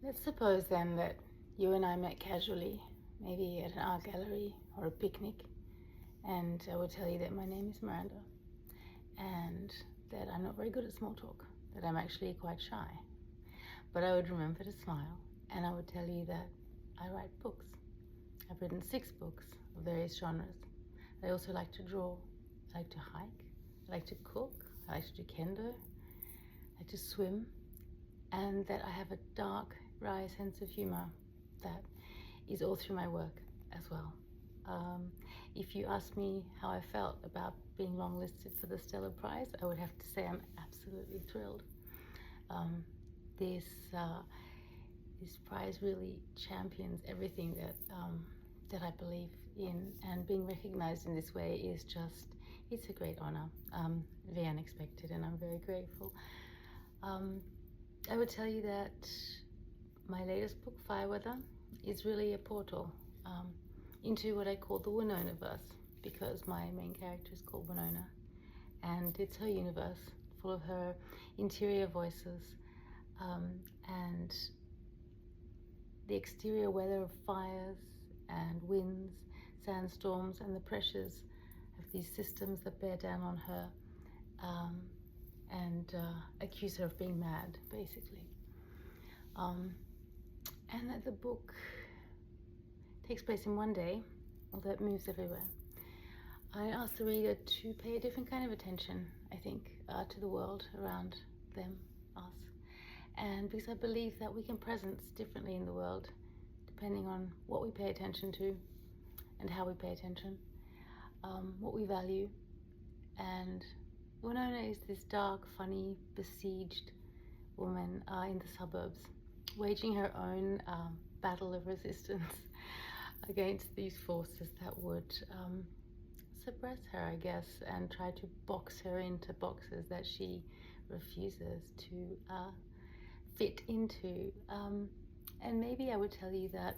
Let's suppose then that you and I met casually, maybe at an art gallery or a picnic, and I would tell you that my name is Miranda and that I'm not very good at small talk, that I'm actually quite shy. But I would remember to smile and I would tell you that I write books. I've written 6 books of various genres. I also like to draw, I like to hike, I like to cook, I like to do kendo, I like to swim, and that I have a dark, wry sense of humor that is all through my work as well. If you ask me how I felt about being longlisted for the Stellar Prize, I would have to say I'm absolutely thrilled. This prize really champions everything that I believe in, and being recognized in this way is just, it's a great honor, very unexpected, and I'm very grateful. I would tell you that my latest book, Fireweather, is really a portal into what I call the Winona-verse, because my main character is called Winona, and it's her universe, full of her interior voices, and the exterior weather of fires and winds, sandstorms, and the pressures of these systems that bear down on her and accuse her of being mad, basically. And that the book takes place in one day, although it moves everywhere. I ask the reader to pay a different kind of attention, I think, to the world around them, us. And because I believe that we can presence differently in the world, depending on what we pay attention to and how we pay attention, what we value. And Winona is this dark, funny, besieged woman in the suburbs, waging her own battle of resistance against these forces that would suppress her, I guess, and try to box her into boxes that she refuses to fit into. And maybe I would tell you that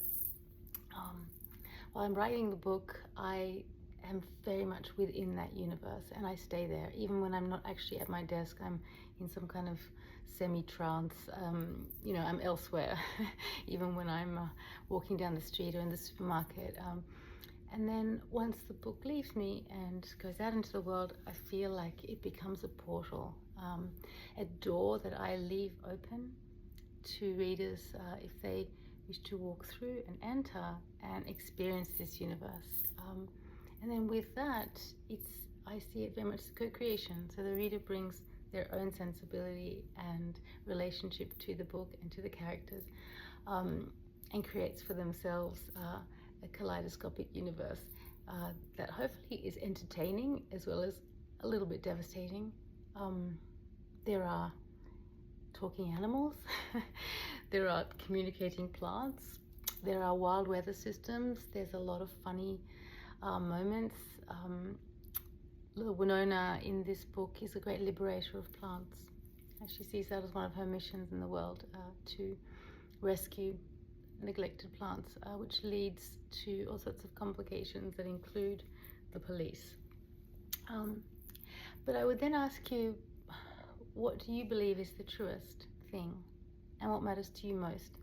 while I'm writing the book, I am very much within that universe, and I stay there. Even when I'm not actually at my desk, I'm in some kind of semi-trance, I'm elsewhere, even when I'm walking down the street or in the supermarket. And then once the book leaves me and goes out into the world, I feel like it becomes a portal, a door that I leave open to readers if they wish to walk through and enter and experience this universe. And then with that, I see it very much as co-creation. So the reader brings their own sensibility and relationship to the book and to the characters, and creates for themselves a kaleidoscopic universe that hopefully is entertaining as well as a little bit devastating. There are talking animals, there are communicating plants, there are wild weather systems, there's a lot of funny moments. Winona in this book is a great liberator of plants. She sees that as one of her missions in the world, to rescue neglected plants, which leads to all sorts of complications that include the police. But I would then ask you, what do you believe is the truest thing, and what matters to you most?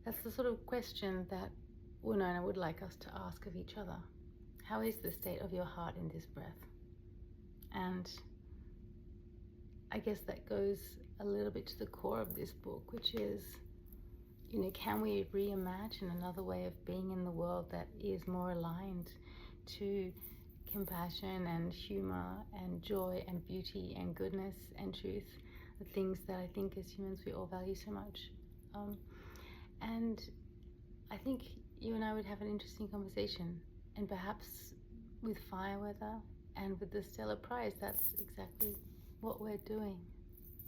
That's the sort of question that Winona would like us to ask of each other. How is the state of your heart in this breath? And I guess that goes a little bit to the core of this book, which is, can we reimagine another way of being in the world that is more aligned to compassion and humor and joy and beauty and goodness and truth, the things that I think as humans we all value so much. And I think you and I would have an interesting conversation, and perhaps with Fireweather and with the Stellar Prize, that's exactly what we're doing.